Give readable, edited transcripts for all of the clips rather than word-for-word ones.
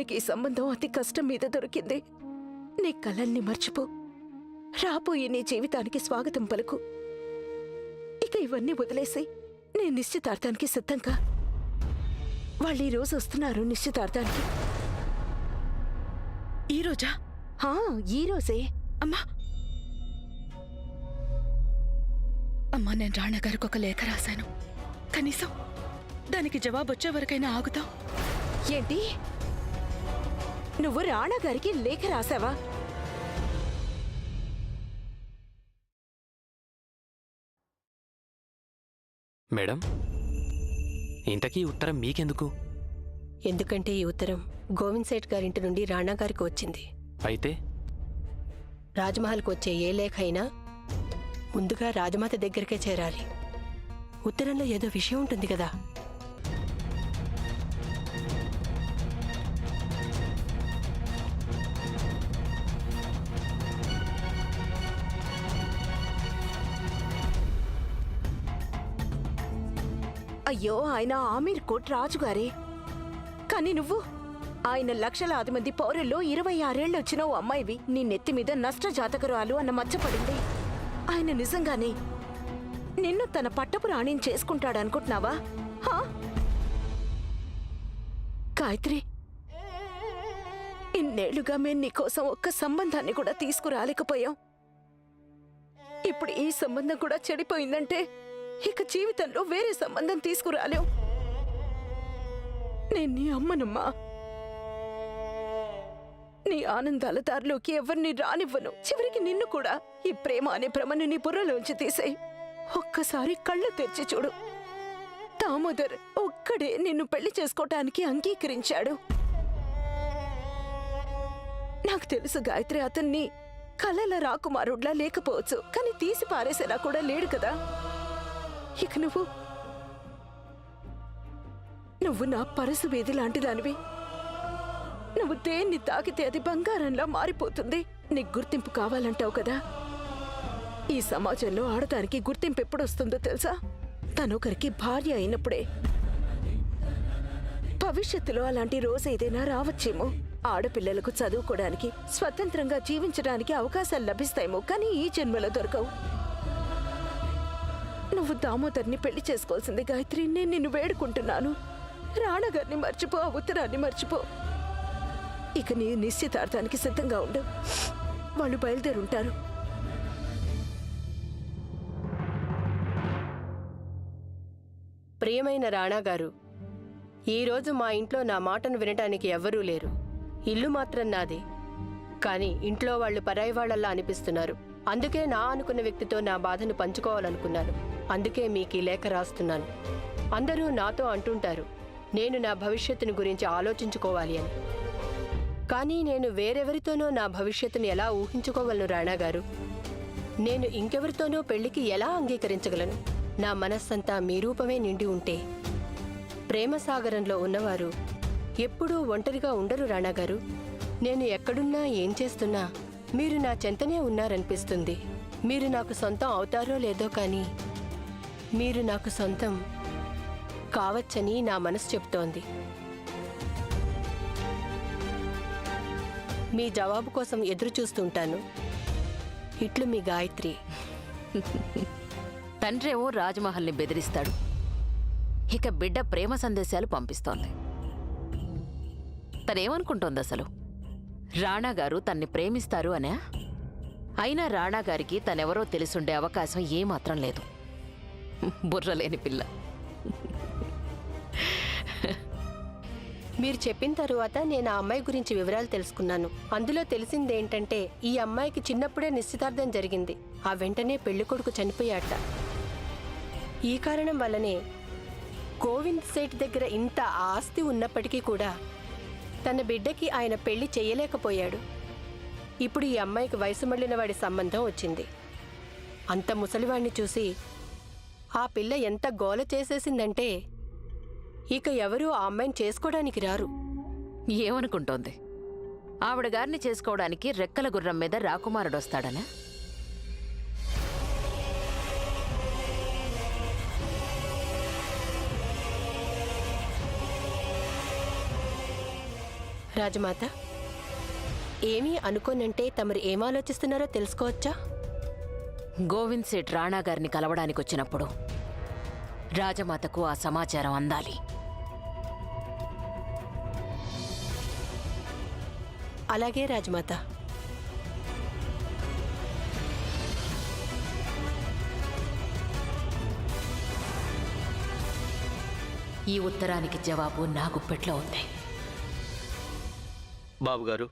మనకి ఈ సంబంధం అతి కష్టం మీద దొరికింది. నీ కలల్ని మర్చిపో. రాబోయే నీ జీవితానికి స్వాగతం పలుకు. ఇక ఇవన్నీ వదిలేసి నీ నిశ్చితార్థానికి సిద్ధంగా. వాళ్ళు ఈ రోజు వస్తున్నారు నిశ్చితార్థానికి. ఈరోజా? ఈ రోజే. అమ్మా అమ్మా, నేను రాణగారికి ఒక లేఖ రాశాను. కనీసం దానికి జవాబు వచ్చే వరకైనా ఆగుతాం. ఏంటి, నువ్వు రాణా గారికి లేఖ రాసావా? మేడం, ఇంతకీ ఉత్తరం మీకెందుకు? ఎందుకంటే ఈ ఉత్తరం గోవింద్ సేఠ్ గారింటి నుండి రాణా గారికి వచ్చింది. అయితే రాజ్మహల్కు వచ్చే ఏ లేఖ అయినా ముందుగా రాజమాత దగ్గరికే చేరాలి. ఉత్తరంలో ఏదో విషయం ఉంటుంది కదా. అయ్యో, ఆయన ఆమీర్ కోట్ రాజుగారే. కానీ నువ్వు ఆయన లక్షలాది మంది పౌరుల్లో 26 వచ్చిన ఓ అమ్మాయివి. నీ నెత్తి మీద నష్ట జాతకరాలు అన్న మచ్చపడింది. ఆయన నిజంగానే నిన్ను తన పట్టపు రాణిని చేసుకుంటాడనుకుంటున్నావా? గాయత్రి, ఇన్నేళ్లుగా మేం నీకోసం ఒక్క సంబంధాన్ని కూడా తీసుకురాలేకపోయాం. ఇప్పుడు ఈ సంబంధం కూడా చెడిపోయిందంటే ఇక జీవితంలో వేరే సంబంధం తీసుకురాలేం. నేను నీ అమ్మనమ్మా. నీ ఆనందాల దారిలోకి ఎవరిని రానివ్వను. చివరికి నిన్ను కూడా. ఈ ప్రేమ అనే భ్రమను నీ బుర్రలోంచి తీసేయ్. ఒక్కసారి కళ్ళు తెరిచి చూడు. దామోదర్ ఒక్కడే నిన్ను పెళ్లి చేసుకోవటానికి అంగీకరించాడు. నాకు తెలుసు గాయత్రి, అతన్ని కలల రాకుమారుడ్లా లేకపోవచ్చు, కానీ తీసి పారేసేలా కూడా లేడు కదా. ఇక నువ్వు నా పరసు వేది లాంటి దానివి. నువ్వు దేన్ని తాకితే అది బంగారంలా మారిపోతుంది. నీకు గుర్తింపు కావాలంటావు కదా. ఈ సమాజంలో ఆడదానికి గుర్తింపు ఎప్పుడొస్తుందో తెలుసా? తనొకరికి భార్య అయినప్పుడే. భవిష్యత్తులో అలాంటి రోజు ఏదైనా రావచ్చేమో. ఆడపిల్లలకు చదువుకోవడానికి, స్వతంత్రంగా జీవించడానికి అవకాశాలు లభిస్తాయేమో, కానీ ఈ జన్మలో దొరకవు. నువ్వు దామోదర్ని పెళ్లి చేసుకోవాల్సింది గాయత్రి. నేను నిన్ను వేడుకుంటున్నాను. రాణగారిని మర్చిపో, ఆ ఉత్తరాన్ని మర్చిపో. ఇక నీ నిశ్చితార్థానికి సిద్ధంగా ఉండు. వాళ్ళు బయలుదేరుంటారు. ప్రియమైన రాణాగారు, ఈరోజు మా ఇంట్లో నా మాటను వినటానికి ఎవ్వరూ లేరు. ఇల్లు మాత్రం నాదే, కానీ ఇంట్లో వాళ్ళు పరాయి వాళ్ళల్లా అనిపిస్తున్నారు. అందుకే నా అనుకున్న వ్యక్తితో నా బాధను పంచుకోవాలనుకున్నాను. అందుకే మీకు ఈ లేఖ రాస్తున్నాను. అందరూ నాతో అంటుంటారు నేను నా భవిష్యత్తుని గురించి ఆలోచించుకోవాలి అని. కానీ నేను వేరెవరితోనో నా భవిష్యత్తుని ఎలా ఊహించుకోగలను రాణాగారు? నేను ఇంకెవరితోనో పెళ్లికి ఎలా అంగీకరించగలను? నా మనస్సంతా మీ రూపమే నిండి ఉంటే. ప్రేమసాగరంలో ఉన్నవారు ఎప్పుడూ ఒంటరిగా ఉండరు రాణాగారు. నేను ఎక్కడున్నా ఏం చేస్తున్నా మీరు నా చెంతనే ఉన్నారనిపిస్తుంది. మీరు నాకు సొంతం అవుతారో లేదో కానీ మీరు నాకు సొంతం కావచ్చని నా మనసు చెప్తోంది. మీ జవాబు కోసం ఎదురు చూస్తుంటాను. ఇట్లు మీ గాయత్రి. తండ్రేమో రాజ్మహల్ని బెదిరిస్తాడు, ఇక బిడ్డ ప్రేమ సందేశాలు పంపిస్తోంది. తనేమనుకుంటోంది అసలు? రాణాగారు తన్ని ప్రేమిస్తారు అనే? అయినా రాణాగారికి తనెవరో తెలుసుండే అవకాశం ఏమాత్రం లేదు. బుర్రలేని పిల్ల. మీరు చెప్పిన తరువాత నేను ఆ అమ్మాయి గురించి వివరాలు తెలుసుకున్నాను. అందులో తెలిసిందేంటంటే ఈ అమ్మాయికి చిన్నప్పుడే నిశ్చితార్థం జరిగింది. ఆ వెంటనే పెళ్లికొడుకు చనిపోయాట. ఈ కారణం వల్లనే గోవింద్ సేఠ్ దగ్గర ఇంత ఆస్తి ఉన్నప్పటికీ కూడా తన బిడ్డకి ఆయన పెళ్లి చెయ్యలేకపోయాడు. ఇప్పుడు ఈ అమ్మాయికి వయసు మళ్ళిన వాడి సంబంధం వచ్చింది. అంత ముసలివాణ్ణి చూసి ఆ పిల్ల ఎంత గోల చేసేసిందంటే ఇక ఎవరూ ఆ అమ్మాయిని చేసుకోవడానికి రారు. ఏమనుకుంటోంది? ఆవిడ గారిని చేసుకోవడానికి రెక్కల గుర్రం మీద రాకుమారుడొస్తాడనా? రాజమాత, ఏమీ అనుకోనంటే తమరు ఏం ఆలోచిస్తున్నారో తెలుసుకోవచ్చా? గోవింద్ సేఠ్ రాణా గారిని కలవడానికి వచ్చినప్పుడు రాజమాతకు ఆ సమాచారం అందాలి. అలాగే రాజమాత. ఈ ఉత్తరానికి జవాబు నా గుప్పెట్లో ఉంది. బాబుగారు,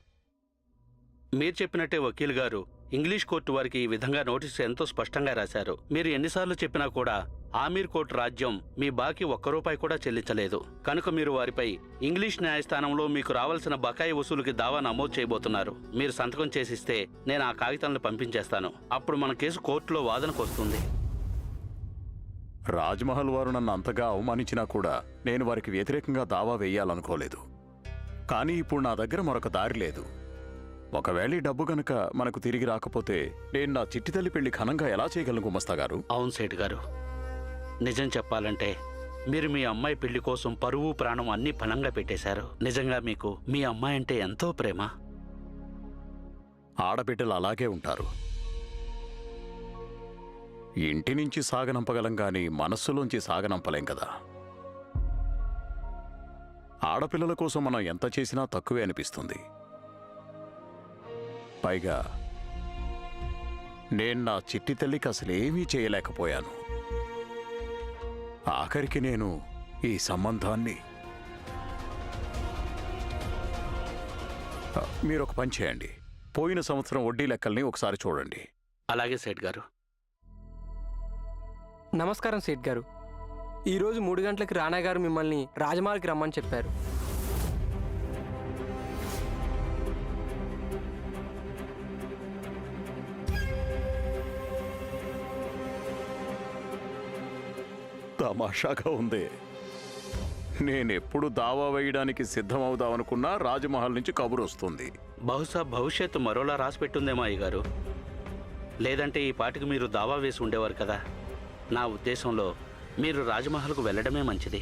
మీరు చెప్పినట్టే వకీల్ గారు ఇంగ్లీష్ కోర్టు వారికి ఈ విధంగా నోటీసు ఎంతో స్పష్టంగా రాశారు. మీరు ఎన్నిసార్లు చెప్పినా కూడా ఆమీర్ కోర్టు రాజ్యం మీ బాకీ ₹1 కూడా చెల్లించలేదు. కనుక మీరు వారిపై ఇంగ్లీష్ న్యాయస్థానంలో మీకు రావాల్సిన బకాయి వసూలుకి దావా నమోదు చేయబోతున్నారు. మీరు సంతకం చేసిస్తే నేను ఆ కాగితాలను పంపించేస్తాను. అప్పుడు మన కేసు కోర్టులో వాదనకు వస్తుంది. రాజ్మహల్ వారు నన్ను అంతగా అవమానించినా కూడా నేను వారికి వ్యతిరేకంగా దావా వేయాలనుకోలేదు. కానీ ఇప్పుడు నా దగ్గర మరొక దారి లేదు. ఒకవేళ ఈ డబ్బు గనక మనకు తిరిగి రాకపోతే నేను నా చిట్టి తల్లి పెళ్లి ఘనంగా ఎలా చేయగలను గుమస్తా గారు? అవును సేఠ్ గారు, నిజం చెప్పాలంటే మీరు మీ అమ్మాయి పెళ్లి కోసం పరువు ప్రాణం అన్నీ పణంగా పెట్టేశారు. నిజంగా మీకు మీ అమ్మాయి అంటే ఎంతో ప్రేమ. ఆడబిడ్డలు అలాగే ఉంటారు. ఇంటి నుంచి సాగనంపగలం గాని మనస్సులోంచి సాగనంపలేం కదా. ఆడపిల్లల కోసం మనం ఎంత చేసినా తక్కువే అనిపిస్తుంది. పైగా నేను నా చిట్టి తల్లికి అసలేమీ చేయలేకపోయాను. ఆఖరికి నేను ఈ సంబంధాన్ని మీరొక పని చేయండి. పోయిన సంవత్సరం వడ్డీ లెక్కల్ని ఒకసారి చూడండి. అలాగే సేఠ్ గారు. నమస్కారం సేఠ్ గారు. ఈరోజు 3 గంటలకి రాణా గారు మిమ్మల్ని రాజమహల్కి రమ్మని చెప్పారు. తమాషాగా ఉంది. నేనెప్పుడు దావా వేయడానికి సిద్ధమవుదామనుకున్నా రాజమహల్ నుంచి కబురు వస్తుంది. బహుశా భవిష్యత్తు మరోలా రాసిపెట్టుందేమో అయ్యగారు. లేదంటే ఈ పాటికి మీరు దావా వేసి ఉండేవారు కదా. నా ఉద్దేశంలో మీరు రాజమహల్కు వెళ్ళడమే మంచిది.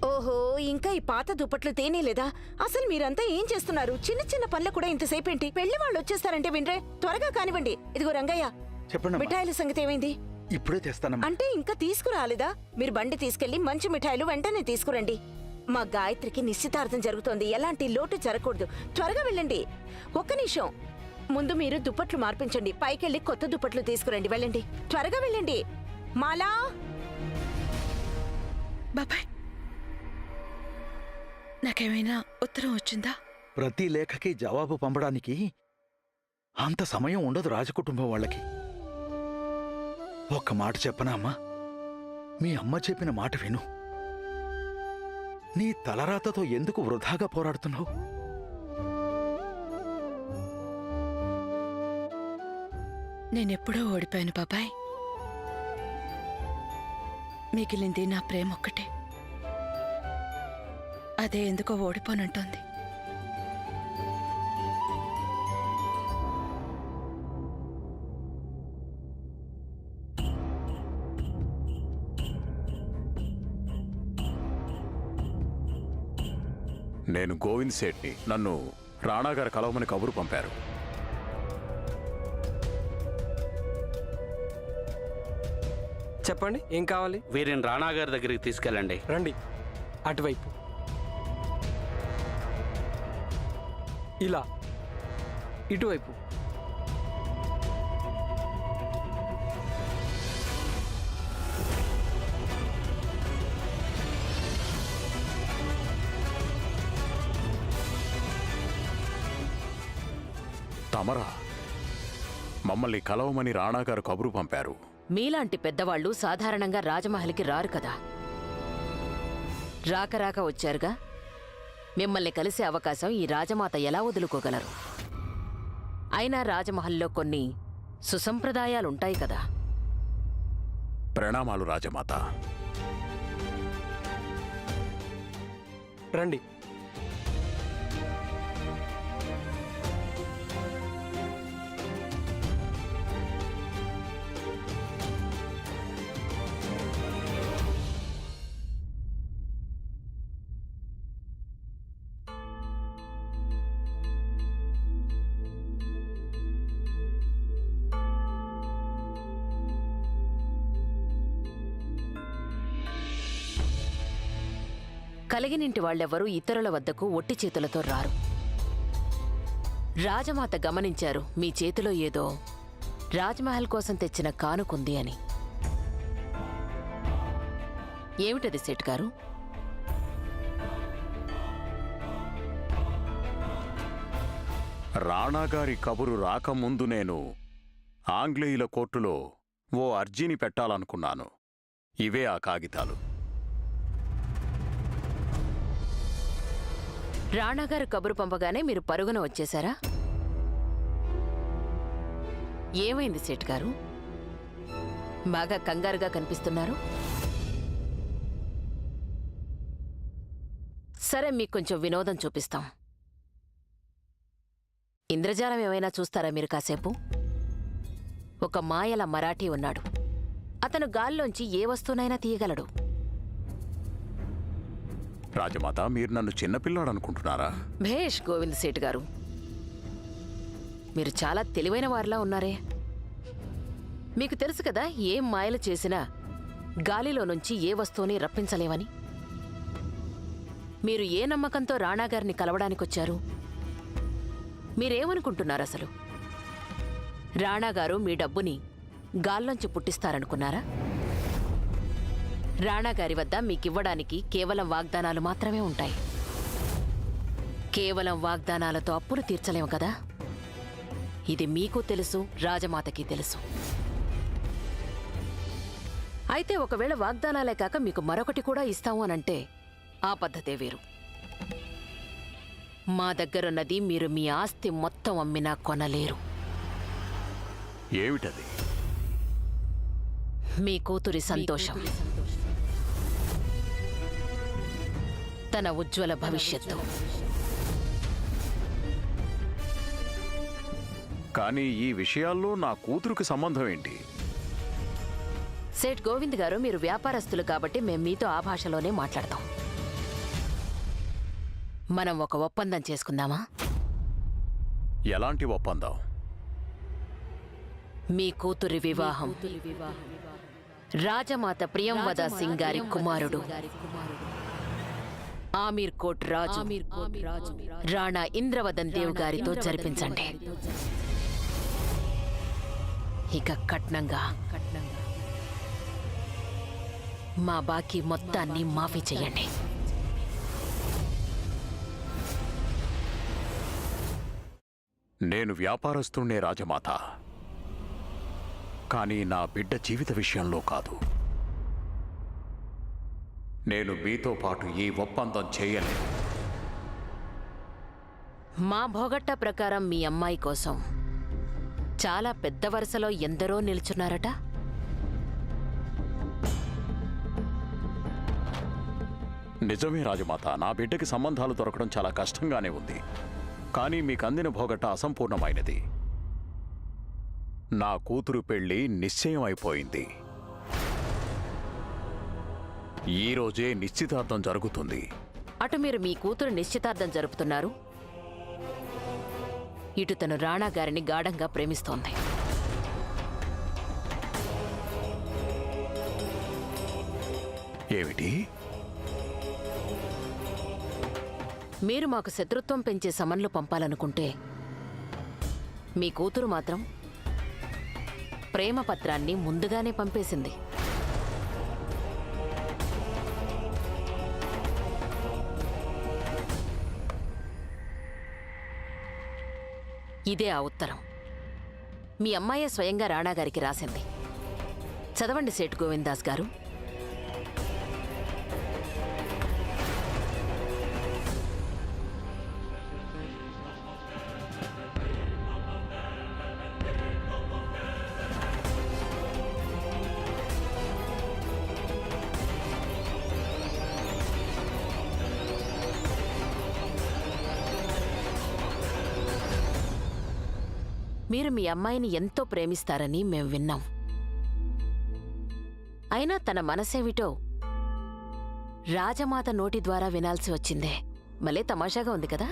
ఓహో, ఇంకా ఈ పాత దుప్పట్లు తేనేలేదా? అసలు మీరంతా ఏం చేస్తున్నారు? చిన్న చిన్న పనులు కూడా ఇంతసేపేంటి? పెళ్లి వాళ్ళు వచ్చేస్తారంటే వినరే, త్వరగా కానివ్వండి. ఇదిగో రంగయ్య, చెప్పండి. మిఠాయిల సంగతి ఏమైంది? ఇప్పుడే తెస్తానమ్మా. అంటే ఇంకా తీసుకురాలేదా? మీరు బండి తీసుకెళ్లి మంచి మిఠాయిలు వెంటనే తీసుకురండి. మా గాయత్రికి నిశ్చితార్థం జరుగుతోంది. ఎలాంటి లోటు జరగకూడదు. త్వరగా వెళ్ళండి. ఒక్క నిమిషం, ముందు మీరు దుప్పట్లు మార్పించండి. పైకెళ్ళి కొత్త దుప్పట్లు తీసుకురండి. వెళ్ళండి, త్వరగా వెళ్ళండి. మాలా, బాబాయ్, నాకేమైనా ఉత్తరం వచ్చిందా? ప్రతి లేఖకి జవాబు పంపడానికి అంత సమయం ఉండదు రాజకుటుంబం వాళ్ళకి. ఒక్క మాట చెప్పనా అమ్మా? మీ అమ్మ చెప్పిన మాట విను. నీ తలరాతతో ఎందుకు వృధాగా పోరాడుతున్నావు? నేనెప్పుడో ఓడిపోయాను బాబాయ్. మిగిలింది నా ప్రేమ ఒక్కటే. అదే ఎందుకో ఓడిపోనంటోంది. నేను గోవింద్ సేట్ని. నన్ను రాణాగారు కలవమని కబురు పంపారు. చెప్పండి, ఏం కావాలి? వీరిని రాణా గారి దగ్గరికి తీసుకెళ్ళండి. రండి, అటువైపు. ఇలా ఇటువైపు. తమరా? మమ్మల్ని కలవమని రాణాగారు కబురు పంపారు. మీలాంటి పెద్దవాళ్లు సాధారణంగా రాజమహల్కి రారు కదా. రాక వచ్చారుగా. మిమ్మల్ని కలిసే అవకాశం ఈ రాజమాత ఎలా వదులుకోగలరు? అయినా రాజమహల్లో కొన్ని సుసంప్రదాయాలుంటాయి కదా. ప్రణామాలు రాజమాత. రండి. కలిగినింటి వాళ్ళెవ్వరూ ఇతరుల వద్దకు ఒట్టి చేతులతో రారు. రాజమాత గమనించారు మీ చేతిలో ఏదో రాజ్మహల్ కోసం తెచ్చిన కానుకుంది అని. ఏమిటది సేట్ గారు? రాణాగారి కబురు రాకముందు నేను ఆంగ్లేయుల కోర్టులో ఓ అర్జీని పెట్టాలనుకున్నాను. ఇవే ఆ కాగితాలు. రాణాగారు కబురు పంపగానే మీరు పరుగున వచ్చేశారా? ఏమైంది సేట్ గారు? బాగా కంగారుగా కనిపిస్తున్నారు. సరే, మీకు కొంచెం వినోదం చూపిస్తాం. ఇంద్రజాలం ఏమైనా చూస్తారా మీరు కాసేపు? ఒక మాయల మరాఠీ ఉన్నాడు. అతను గాల్లోంచి ఏ వస్తువునైనా తీయగలడు. రాజమాత, మీరు నన్ను చిన్నపిల్లాడనుకుంటున్నారా? భేష్ గోవింద్ సేట్ గారు, మీరు చాలా తెలివైన వారిలా ఉన్నారే. మీకు తెలుసు కదా, ఏం మాయలు చేసినా గాలిలో నుంచి ఏ వస్తువుని రప్పించలేవని. మీరు ఏ నమ్మకంతో రాణాగారిని కలవడానికొచ్చారు? మీరేమనుకుంటున్నారు అసలు? రాణాగారు మీ డబ్బుని గాల్లోంచి పుట్టిస్తారనుకున్నారా? రాణాగారి వద్ద మీకివ్వడానికి కేవలం వాగ్దానాలు మాత్రమే ఉంటాయి. కేవలం వాగ్దానాలతో అప్పులు తీర్చలేము కదా. ఇది మీకు తెలుసు, రాజమాతకి తెలుసు. అయితే ఒకవేళ వాగ్దానాలే కాక మీకు మరొకటి కూడా ఇస్తాము అనంటే ఆ పద్ధతే వేరు. మా దగ్గరున్నది మీరు మీ ఆస్తి మొత్తం అమ్మినా కొనలేరు. ఏమిటది? మీ కూతురి సంతోషం, తన ఉజ్వల భవిష్యత్తు. కానీ ఈ విషయాల్లో నా కూతురుకి సంబంధం ఏంటి? సేట్ గోవింద్ గారు, మీరు వ్యాపారస్తులు కాబట్టి మేం మీతో ఆ భాషలోనే మాట్లాడతాం. మనం ఒక ఒప్పందం చేసుకుందామా? ఎలాంటి ఒప్పందం? మీ కూతురి వివాహం రాజమాత ప్రియంవద సింగ్ గారి కుమారుడు ఆమీర్ కోట్ రాజు రాణా ఇంద్రవదన్ దేవ్ గారితో జరిపించండి. ఇక కట్నంగా మా బాకీ మొత్తాన్ని మాఫీ చెయ్యండి. నేను వ్యాపారస్తున్నే రాజమాత, కానీ నా బిడ్డ జీవిత విషయంలో కాదు. నేను మీతో పాటు ఈ ఒప్పందం చేయలేను. మా భోగట్ట ప్రకారం మీ అమ్మాయి కోసం చాలా పెద్ద వరుసలో ఎందరో నిల్చున్నారట. నిజమే రాజమాత, నా బిడ్డకి సంబంధాలు దొరకడం చాలా కష్టంగానే ఉంది. కానీ మీకు అందిన భోగట్ట అసంపూర్ణమైనది. నా కూతురు పెళ్లి నిశ్చయం అయిపోయింది. ఈరోజే నిశ్చితార్థం జరుగుతుంది. అటు మీరు మీ కూతురు నిశ్చితార్థం జరుపుతున్నారు, ఇటు తను రాణా గారిని గాఢంగా ప్రేమిస్తోంది. ఏమిటి? మీరు మాకు శత్రుత్వం పెంచే సమన్లు పంపాలనుకుంటే మీ కూతురు మాత్రం ప్రేమ పత్రాన్ని ముందుగానే పంపేసింది. ఇదే ఆ ఉత్తరం. మీ అమ్మాయే స్వయంగా రాణాగారికి రాసింది. చదవండి సేట్ గోవిందాస్ గారు. మీరు మీ అమ్మాయిని ఎంతో ప్రేమిస్తారని మేం విన్నాం. అయినా తన మనసేమిటో రాజమాత నోటి ద్వారా వినాల్సి వచ్చిందే. భలే తమాషాగా ఉంది కదా.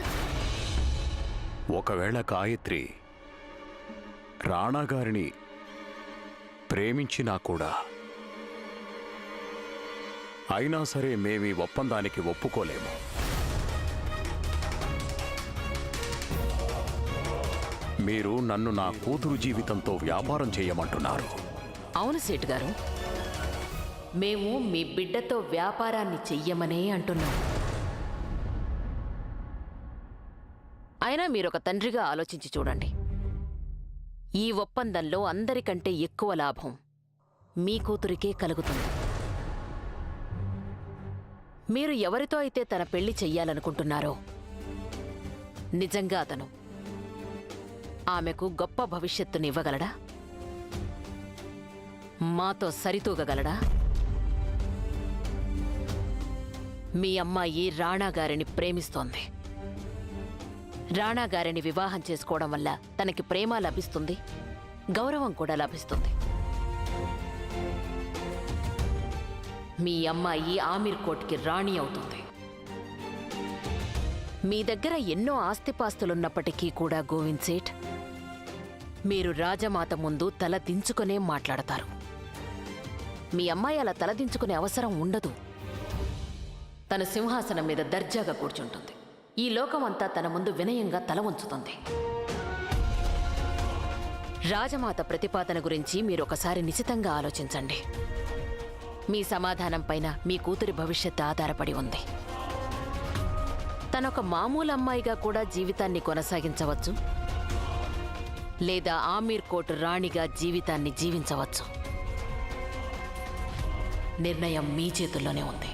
ఒకవేళ గాయత్రి రాణాగారిని ప్రేమించినా కూడా అయినా సరే మేమీ ఒప్పందానికి ఒప్పుకోలేము. మీరు నన్ను నా కూతురు జీవితంతో వ్యాపారం చేయమంటున్నారు. అవును సేటు గారు, మేము మీ బిడ్డతో వ్యాపారాన్ని చెయ్యమనే అంటున్నాం. అయినా మీరొక తండ్రిగా ఆలోచించి చూడండి. ఈ ఒప్పందంలో అందరికంటే ఎక్కువ లాభం మీ కూతురికే కలుగుతుంది. మీరు ఎవరితో అయితే తన పెళ్లి చెయ్యాలనుకుంటున్నారో నిజంగా అతను ఆమెకు గొప్ప భవిష్యత్తునివ్వగలడా? మాతో సరితూగగలడా? మీ అమ్మాయి రాణాగారిని ప్రేమిస్తోంది. రాణాగారిని వివాహం చేసుకోవడం వల్ల తనకి ప్రేమ లభిస్తుంది, గౌరవం కూడా లభిస్తుంది. మీ అమ్మాయి ఆమీర్ కోట్కి రాణి అవుతుంది. మీ దగ్గర ఎన్నో ఆస్తిపాస్తులున్నప్పటికీ కూడా గోవింద్ సేఠ్, మీరు రాజమాత ముందు తల దించుకునే మాట్లాడతారు. మీ అమ్మాయి అలా తలదించుకునే అవసరం ఉండదు. తన సింహాసనం మీద దర్జాగా కూర్చుంటుంది. ఈ లోకమంతా తన ముందు వినయంగా తల వంచుతుంది. రాజమాత ప్రతిపాదన గురించి మీరొకసారి నిశితంగా ఆలోచించండి. మీ సమాధానం పైన మీ కూతురి భవిష్యత్తు ఆధారపడి ఉంది. తనొక మామూలు అమ్మాయిగా కూడా జీవితాన్ని కొనసాగించవచ్చు, లేదా ఆమీర్ కోట్ రాణిగా జీవితాన్ని జీవించవచ్చు. నిర్ణయం మీ చేతుల్లోనే ఉంది.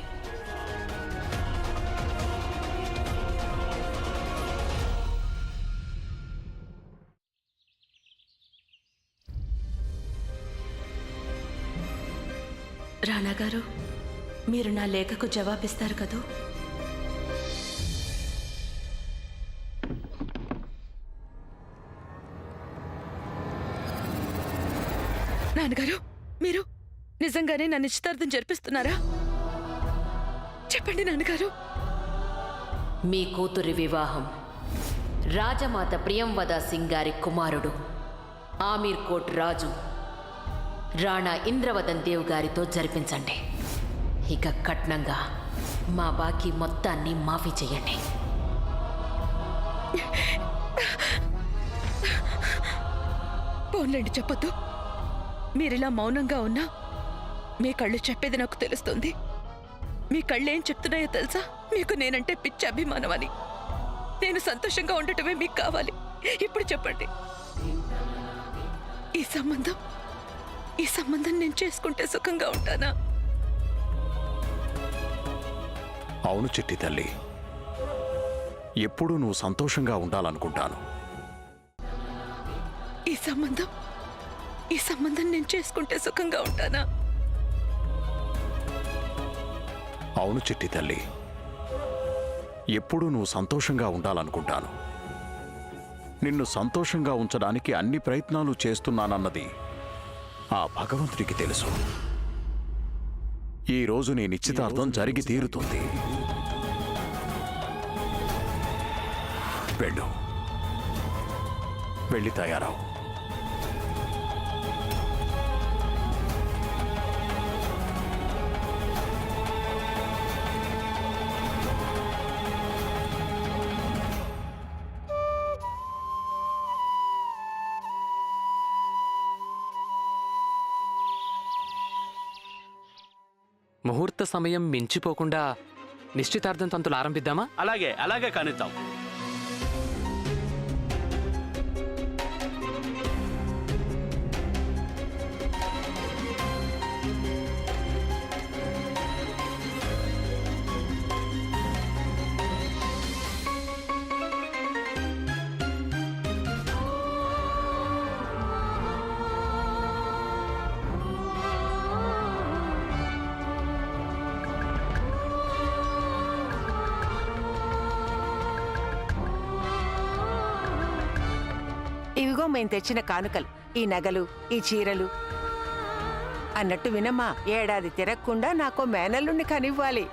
రాణాగారు, మీరు నా లేఖకు జవాబిస్తారు కదూ? నాన్నగారు, మీరు నిజంగానే నా నిశ్చితార్థం జరిపిస్తున్నారా? చెప్పండి నాన్నగారు. మీ కూతురి వివాహం రాజమాత ప్రియంవద సింగ్ గారి కుమారుడు ఆమీర్ కోట్ రాజు రాణా ఇంద్రవదన్ దేవ్ గారితో జరిపించండి. ఇక కట్నంగా మా బాకీ మొత్తాన్ని మాఫీ చెయ్యండి. పోన్లేండి, చెప్పొద్దు. మీరిలా మౌనంగా ఉన్నా మీ కళ్ళు చెప్పేది నాకు తెలుస్తుంది. మీ కళ్ళేం చెప్తున్నాయో తెలుసా? మీకు నేనంటే పిచ్చి అభిమానం అని. నేను సంతోషంగా ఉండటమే మీకు కావాలి. ఇప్పుడు చెప్పండి, ఈ సంబంధం నేను చేసుకుంటే సుఖంగా ఉంటానా? అవును చిట్టి తల్లి, ఎప్పుడూ నువ్వు సంతోషంగా ఉండాలనుకుంటాను. ఈ సంబంధం నేను చేసుకుంటే సుఖంగా ఉంటానా? అవును చిట్టి తల్లి, ఎప్పుడూ నువ్వు సంతోషంగా ఉండాలనుకుంటాను. నిన్ను సంతోషంగా ఉంచడానికి అన్ని ప్రయత్నాలు చేస్తున్నానన్నది ఆ భగవంతుడికి తెలుసు. ఈ రోజు నీ నిశ్చితార్థం జరిగి తీరుతుంది. వెళ్ళి తయారవు. ముహూర్త సమయం మించిపోకుండా నిశ్చితార్థం తంతులు ఆరంభిద్దామా? అలాగే కానిద్దాం. ఇవిగో మేము తెచ్చిన కానుకలు, ఈ నగలు, ఈ చీరలు. అన్నట్టు వినమ్మా, ఏడాది తిరగకుండా నాకో మేనల్లుండి కనివ్వాలి.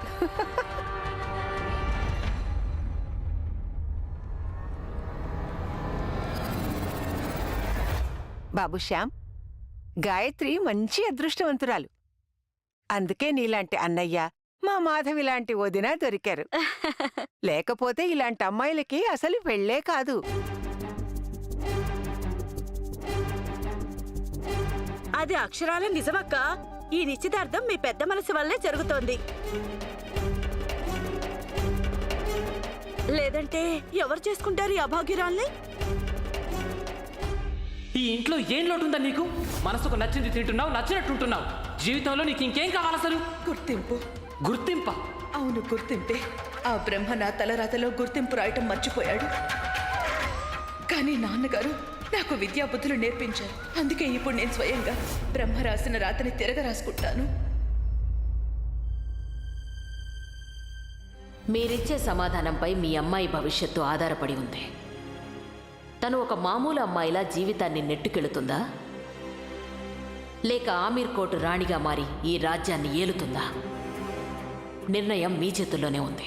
బాబు శ్యామ్, గాయత్రి మంచి అదృష్టవంతురాలు. అందుకే నీలాంటి అన్నయ్య, మా మాధవి లాంటి వదిన దొరికారు. లేకపోతే ఇలాంటి అమ్మాయిలకి అసలు పెళ్ళే కాదు. అది అక్షరాల నిజమక్క. ఈ నిశ్చితార్థం మీ పెద్ద మనసు వల్లే జరుగుతోంది. లేదంటే ఎవరు చేసుకుంటారు ఈ అభాగ్యురాల్ని? ఈ ఇంట్లో ఏం లోటుందా నీకు? మనసుకు నచ్చింది తింటున్నావు, నచ్చినట్టుంటున్నావు. జీవితంలో నీకు ఇంకేం కావాలి అసలు? గుర్తింపు. గుర్తింప? అవును, గుర్తింపే. ఆ బ్రహ్మ నా తలరాతలో గుర్తింపు రాయటం మర్చిపోయాడు. కానీ నాన్నగారు నాకు విద్యాబుద్ధులు నేర్పించారు. అందుకే ఇప్పుడు నేను స్వయంగా బ్రహ్మ రాసిన రాతని తిరగ రాసుకుంటాను. మీరిచ్చే సమాధానంపై మీ అమ్మాయి భవిష్యత్తు ఆధారపడి ఉంది. తను ఒక మామూలు అమ్మాయిలా జీవితాన్ని నెట్టుకెళుతుందా, లేక ఆమీర్ కోట్ రాణిగా మారి ఈ రాజ్యాన్ని ఏలుతుందా? నిర్ణయం మీ చేతుల్లోనే ఉంది.